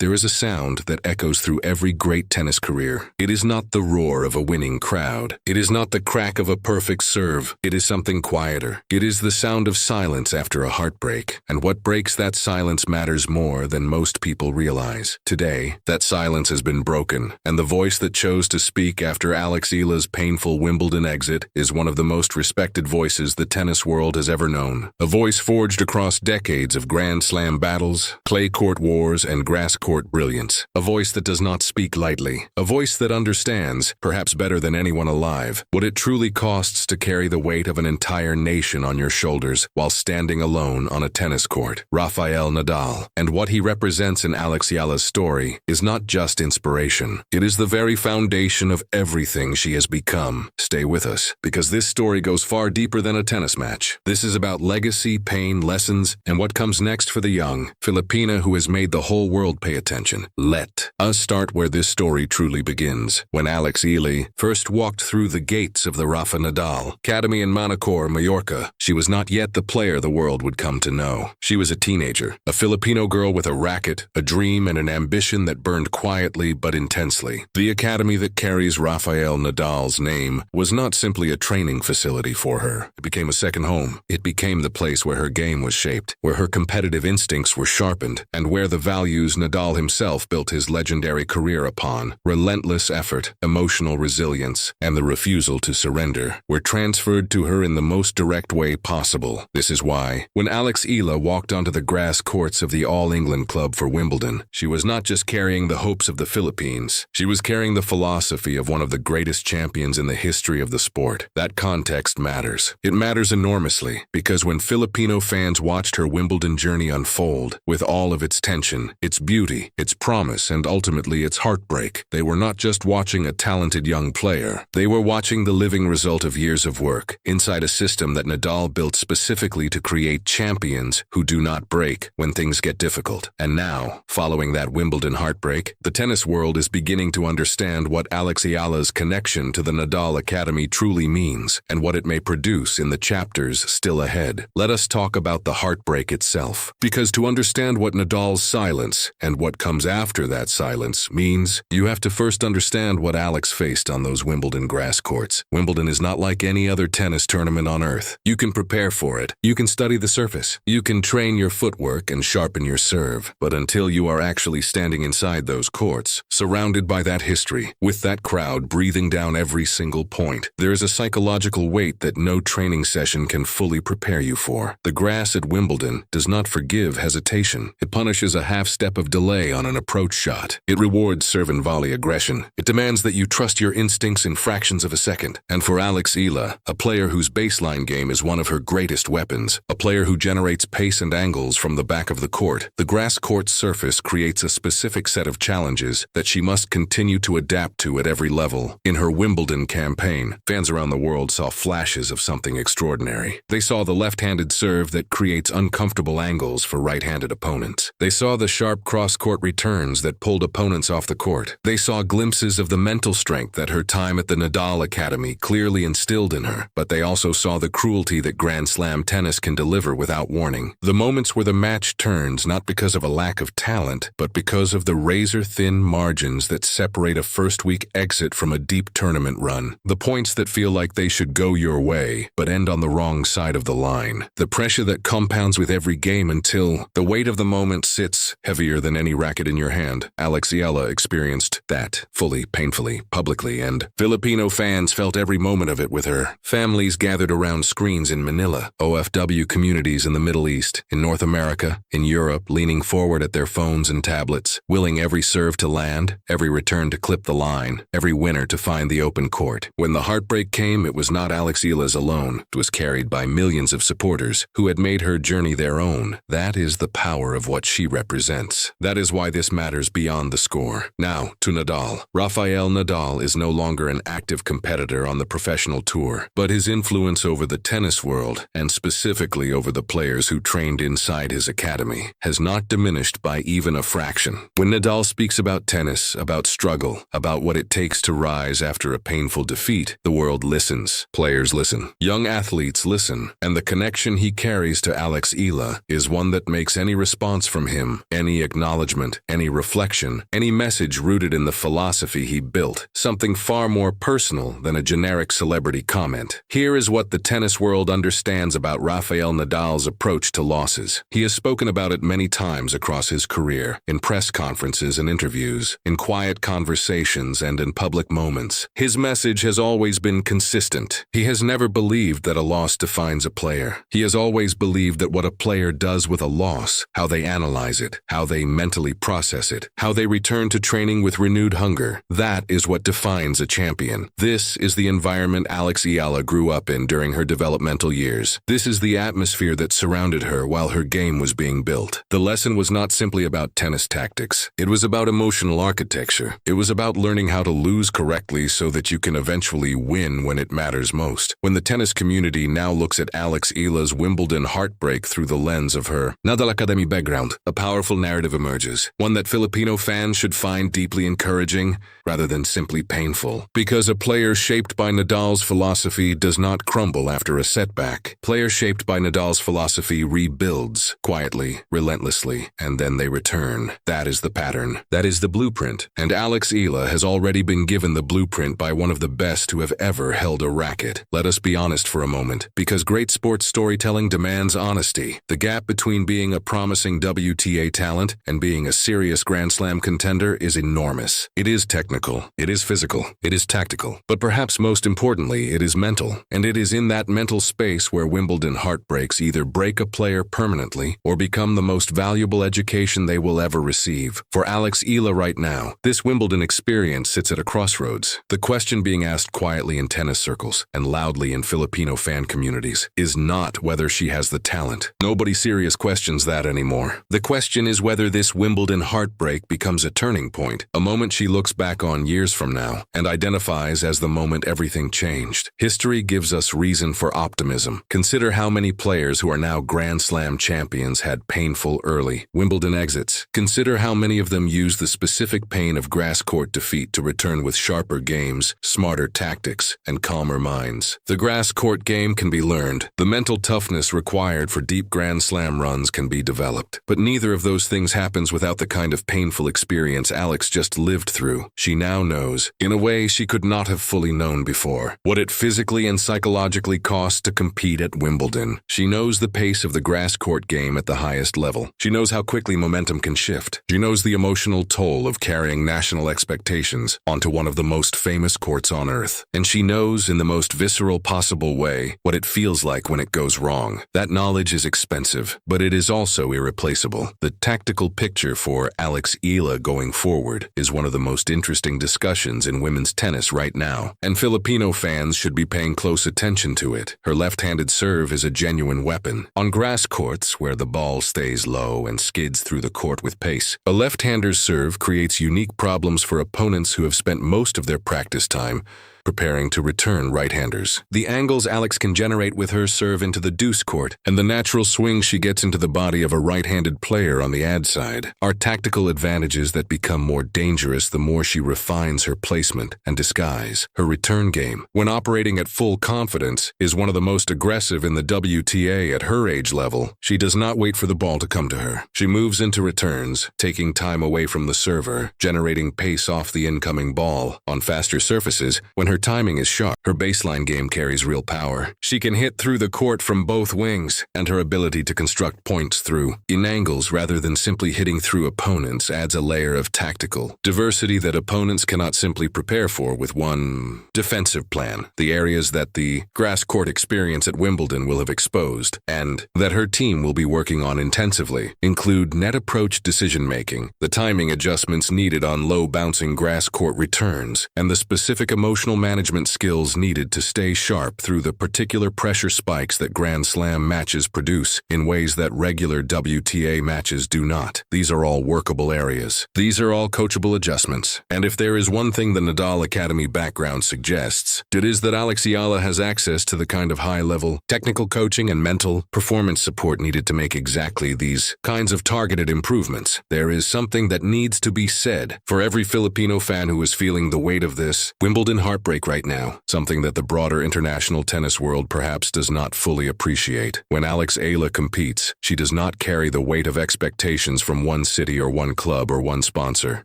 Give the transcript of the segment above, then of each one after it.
there is a sound that echoes through every great tennis career. It is not the roar of a winning crowd. It is not the crack of a perfect serve. It is something quieter. It is the sound of silence after a heartbreak. And what breaks that silence matters more than most people realize. Today, that silence has been broken, and the voice that chose to speak after Eala's painful Wimbledon exit is one of the most respected voices the tennis world has ever known. A voice forged across decades of Grand Slam battles, clay court wars, and grass court brilliance. A voice that does not speak lightly. A voice that understands, perhaps better than anyone alive, what it truly costs to carry the weight of an entire nation on your shoulders while standing alone on a tennis court. Rafael Nadal. And what he represents in Eala's story is not just inspiration. It is the very foundation of everything she has become. Stay with us, because this story goes far deeper than a tennis match. This is about legacy, pain, lessons, and what comes next for the young Filipina who has made the whole world pay attention. Let us start where this story truly begins. When Eala first walked through the gates of the Rafael Nadal Academy in Manacor, Mallorca, she was not yet the player the world would come to know. She was a teenager, a Filipino girl with a racket, a dream, and an ambition that burned quietly but intensely. The academy that carries Rafael Nadal's name was not simply a training facility for her. It became a second home. It became the place where her game was shaped, where her competitive instincts were sharpened, and where the values Nadal himself built his legendary career upon, relentless effort, emotional resilience, and the refusal to surrender, were transferred to her in the most direct way possible. This is why, when Eala walked onto the grass courts of the All-England Club for Wimbledon, she was not just carrying the hopes of the Philippines, she was carrying the philosophy of one of the greatest champions in the history of the sport. That context matters. It matters enormously, because when Filipino fans watched her Wimbledon journey unfold, with all of its tension, its beauty, its promise, and ultimately its heartbreak, they were not just watching a talented young player. They were watching the living result of years of work, inside a system that Nadal built specifically to create champions who do not break when things get difficult. And now, following that Wimbledon heartbreak, the tennis world is beginning to understand what Eala's connection to the Nadal Academy truly means, and what it may produce in the chapters still ahead. Let us talk about the heartbreak itself, because to understand what Nadal's silence and what comes after that silence means, you have to first understand what Alex faced on those Wimbledon grass courts. Wimbledon is not like any other tennis tournament on earth. You can prepare for it. You can study the surface. You can train your footwork and sharpen your serve. But until you are actually standing inside those courts, surrounded by that history, with that crowd breathing down every single point, there is a psychological weight that no training session can fully prepare you for. The grass at Wimbledon does not forgive hesitation. It punishes a half step of delay on an approach shot. It rewards serve and volley aggression. It demands that you trust your instincts in fractions of a second. And for Eala, a player whose baseline game is one of her greatest weapons, a player who generates pace and angles from the back of the court, the grass court surface creates a specific set of challenges that she must continue to adapt to at every level. In her Wimbledon campaign, fans around the world saw flashes of something extraordinary. They saw the left-handed serve that creates uncomfortable angles for right-handed opponents. They saw the sharp cross-court returns that pulled opponents off the court. They saw glimpses of the mental strength that her time at the Nadal Academy clearly instilled in her, but they also saw the cruelty that Grand Slam tennis can deliver without warning. The moments where the match turns not because of a lack of talent, but because of the razor-thin margins that separate a first-week exit from a deep tournament run. The points that feel like they should go your way, but end on the wrong side of the line. The pressure that compounds with every game until the weight of the moment sits heavier than any racket in your hand. Eala experienced that fully, painfully, publicly, and Filipino fans felt every moment of it with her. Families gathered around screens in Manila, OFW communities in the Middle East, in North America, in Europe, leaning forward at their phones and tablets, willing every serve to land, every return to clip the line, every winner to find the open court. When the heartbreak came, it was not Eala's alone. It was carried by millions of supporters who had made her journey their own. That is the power of what she represents. That is why this matters beyond the score. Now, to Nadal. Rafael Nadal is no longer an active competitor on the professional tour, but his influence over the tennis world, and specifically over the players who trained inside his academy, has not diminished by even a fraction. When Nadal speaks about tennis, about struggle, about what it takes to rise after a painful defeat, the world listens. Players listen. Young athletes listen. And the connection he carries to Eala is one that makes any response from him, any acknowledgement encouragement, any reflection, any message rooted in the philosophy he built, something far more personal than a generic celebrity comment. Here is what the tennis world understands about Rafael Nadal's approach to losses. He has spoken about it many times across his career, in press conferences and interviews, in quiet conversations and in public moments. His message has always been consistent. He has never believed that a loss defines a player. He has always believed that what a player does with a loss, how they analyze it, how they mentally process it, how they return to training with renewed hunger, that is what defines a champion. This is the environment Eala grew up in during her developmental years. This is the atmosphere that surrounded her while her game was being built. The lesson was not simply about tennis tactics. It was about emotional architecture. It was about learning how to lose correctly so that you can eventually win when it matters most. When the tennis community now looks at Eala's Wimbledon Heartbreak through the lens of her Nadal Academy background, a powerful narrative emerges, one that Filipino fans should find deeply encouraging rather than simply painful. Because a player shaped by Nadal's philosophy does not crumble after a setback. Player shaped by Nadal's philosophy rebuilds quietly, relentlessly, and then they return. That is the pattern. That is the blueprint. And Eala has already been given the blueprint by one of the best who have ever held a racket. Let us be honest for a moment, because great sports storytelling demands honesty. The gap between being a promising WTA talent and being a serious Grand Slam contender is enormous. It is technical, it is physical, it is tactical, but perhaps most importantly, it is mental. And it is in that mental space where Wimbledon heartbreaks either break a player permanently or become the most valuable education they will ever receive. For Eala right now, this Wimbledon experience sits at a crossroads. The question being asked quietly in tennis circles and loudly in Filipino fan communities is not whether she has the talent. Nobody serious questions that anymore. The question is whether this Wimbledon heartbreak becomes a turning point, a moment she looks back on years from now and identifies as the moment everything changed. History gives us reason for optimism. Consider how many players who are now Grand Slam champions had painful early Wimbledon exits. Consider how many of them used the specific pain of grass court defeat to return with sharper games, smarter tactics, and calmer minds. The grass court game can be learned. The mental toughness required for deep Grand Slam runs can be developed. But neither of those things happens without the kind of painful experience Alex just lived through. She now knows, in a way she could not have fully known before, what it physically and psychologically costs to compete at Wimbledon. She knows the pace of the grass court game at the highest level. She knows how quickly momentum can shift. She knows the emotional toll of carrying national expectations onto one of the most famous courts on earth. And she knows, in the most visceral possible way, what it feels like when it goes wrong. That knowledge is expensive, but it is also irreplaceable. The tactical picture for Eala going forward is one of the most interesting discussions in women's tennis right now, and Filipino fans should be paying close attention to it. Her left-handed serve is a genuine weapon. On grass courts, where the ball stays low and skids through the court with pace, a left-hander's serve creates unique problems for opponents who have spent most of their practice time preparing to return right-handers. The angles Alex can generate with her serve into the deuce court and the natural swing she gets into the body of a right-handed player on the ad side are tactical advantages that become more dangerous the more she refines her placement and disguise. Her return game, when operating at full confidence, is one of the most aggressive in the WTA at her age level. She does not wait for the ball to come to her. She moves into returns, taking time away from the server, generating pace off the incoming ball. On faster surfaces, when her timing is sharp, her baseline game carries real power. She can hit through the court from both wings, and her ability to construct points through in angles rather than simply hitting through opponents adds a layer of tactical diversity that opponents cannot simply prepare for with one defensive plan. The areas that the grass court experience at Wimbledon will have exposed, and that her team will be working on intensively, include net approach decision-making, the timing adjustments needed on low-bouncing grass court returns, and the specific emotional management skills needed to stay sharp through the particular pressure spikes that Grand Slam matches produce in ways that regular WTA matches do not. These are all workable areas. These are all coachable adjustments. And if there is one thing the Nadal Academy background suggests, it is that Eala has access to the kind of high-level technical coaching and mental performance support needed to make exactly these kinds of targeted improvements. There is something that needs to be said for every Filipino fan who is feeling the weight of this Wimbledon heartbreak heartbreak right now, something that the broader international tennis world perhaps does not fully appreciate. When Eala competes, she does not carry the weight of expectations from one city or one club or one sponsor.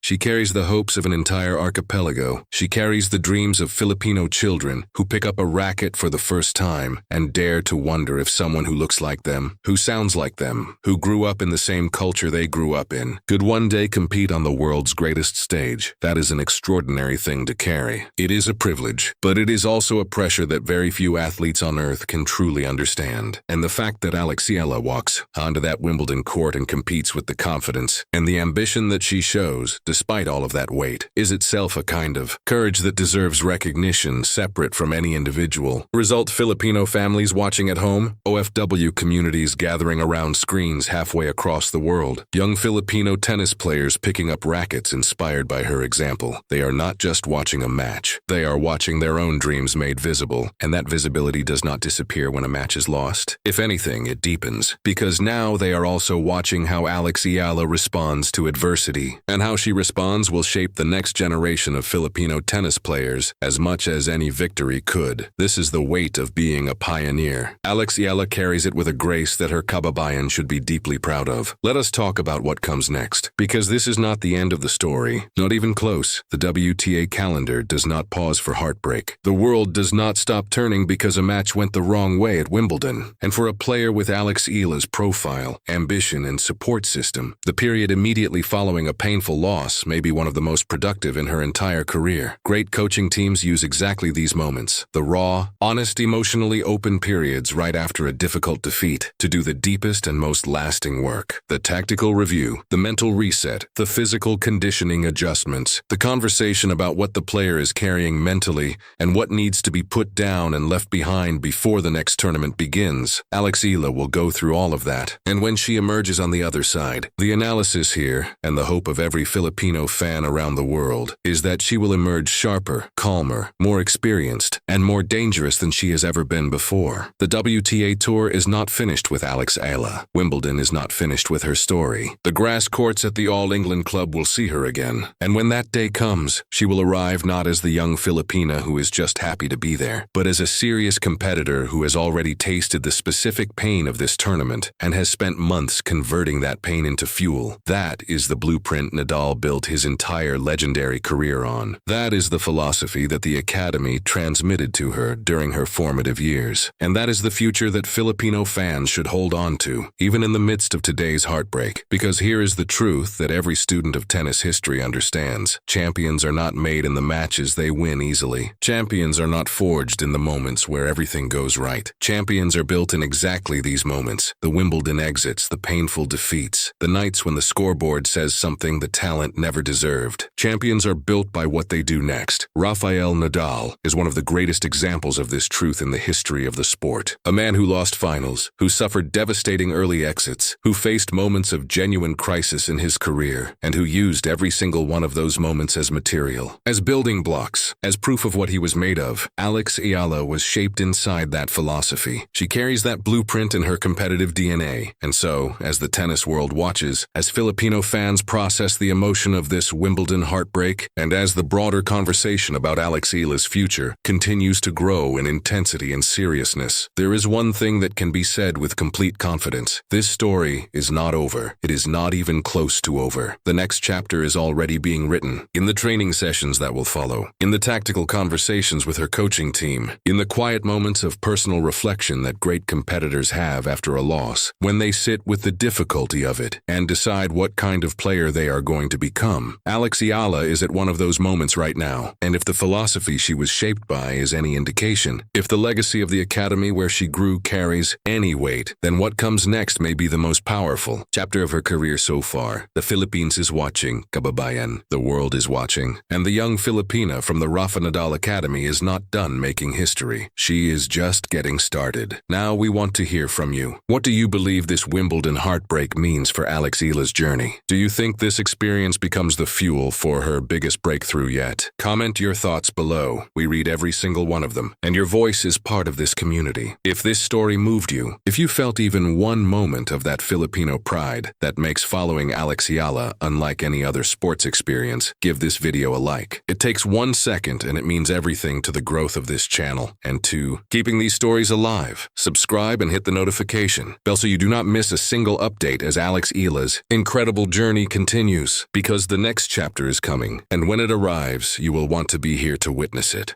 She carries the hopes of an entire archipelago. She carries the dreams of Filipino children who pick up a racket for the first time and dare to wonder if someone who looks like them, who sounds like them, who grew up in the same culture they grew up in, could one day compete on the world's greatest stage. That is an extraordinary thing to carry. It is a privilege, but it is also a pressure that very few athletes on earth can truly understand. And the fact that Eala walks onto that Wimbledon court and competes with the confidence and the ambition that she shows, despite all of that weight, is itself a kind of courage that deserves recognition separate from any individual. Result: Filipino families watching at home, OFW communities gathering around screens halfway across the world, young Filipino tennis players picking up rackets inspired by her example. They are not just watching a match. They are watching their own dreams made visible, and that visibility does not disappear when a match is lost. If anything, it deepens, because now they are also watching how Eala responds to adversity, and how she responds will shape the next generation of Filipino tennis players as much as any victory could. This is the weight of being a pioneer. Eala carries it with a grace that her kababayan should be deeply proud of. Let us talk about what comes next, because this is not the end of the story. Not even close. The WTA calendar does not pause for heartbreak. The world does not stop turning because a match went the wrong way at Wimbledon. And for a player with Eala's profile, ambition, and support system, the period immediately following a painful loss may be one of the most productive in her entire career. Great coaching teams use exactly these moments, the raw, honest, emotionally open periods right after a difficult defeat, to do the deepest and most lasting work. The tactical review, the mental reset, the physical conditioning adjustments, the conversation about what the player is carrying mentally and what needs to be put down and left behind before the next tournament begins. Eala will go through all of that. And when she emerges on the other side, the analysis here, and the hope of every Filipino fan around the world, is that she will emerge sharper, calmer, more experienced, and more dangerous than she has ever been before. The WTA Tour is not finished with Eala. Wimbledon is not finished with her story. The grass courts at the All England Club will see her again. And when that day comes, she will arrive not as the young Filipina who is just happy to be there, but as a serious competitor who has already tasted the specific pain of this tournament and has spent months converting that pain into fuel. That is the blueprint Nadal built his entire legendary career on. That is the philosophy that the Academy transmitted to her during her formative years. And that is the future that Filipino fans should hold on to, even in the midst of today's heartbreak. Because here is the truth that every student of tennis history understands. Champions are not made in the matches they win easily. Champions are not forged in the moments where everything goes right. Champions are built in exactly these moments: the Wimbledon exits, the painful defeats, the nights when the scoreboard says something the talent never deserved. Champions are built by what they do next. Rafael Nadal is one of the greatest examples of this truth in the history of the sport. A man who lost finals, who suffered devastating early exits, who faced moments of genuine crisis in his career, and who used every single one of those moments as material, as building blocks, as proof of what he was made of. Eala was shaped inside that philosophy. She carries that blueprint in her competitive DNA. And so, as the tennis world watches, as Filipino fans process the emotion of this Wimbledon heartbreak, and as the broader conversation about Eala's future continues to grow in intensity and seriousness, there is one thing that can be said with complete confidence. This story is not over. It is not even close to over. The next chapter is already being written. In the training sessions that will follow, in the tactical conversations with her coaching team, in the quiet moments of personal reflection that great competitors have after a loss, when they sit with the difficulty of it and decide what kind of player they are going to become. Eala is at one of those moments right now, and if the philosophy she was shaped by is any indication, if the legacy of the Academy where she grew carries any weight, then what comes next may be the most powerful chapter of her career so far. The Philippines is watching, kababayan. The world is watching, and the young Filipina from the Rafael Nadal Academy is not done making history. She is just getting started. Now we want to hear from you. What do you believe this Wimbledon heartbreak means for Eala's journey? Do you think this experience becomes the fuel for or her biggest breakthrough yet? Comment your thoughts below. We read every single one of them, and your voice is part of this community. If this story moved you, if you felt even one moment of that Filipino pride that makes following Eala unlike any other sports experience, give this video a like. It takes 1 second and it means everything to the growth of this channel and to keeping these stories alive. Subscribe and hit the notification bell so you do not miss a single update as Eala's incredible journey continues, because the next chapter is coming, and when it arrives, you will want to be here to witness it.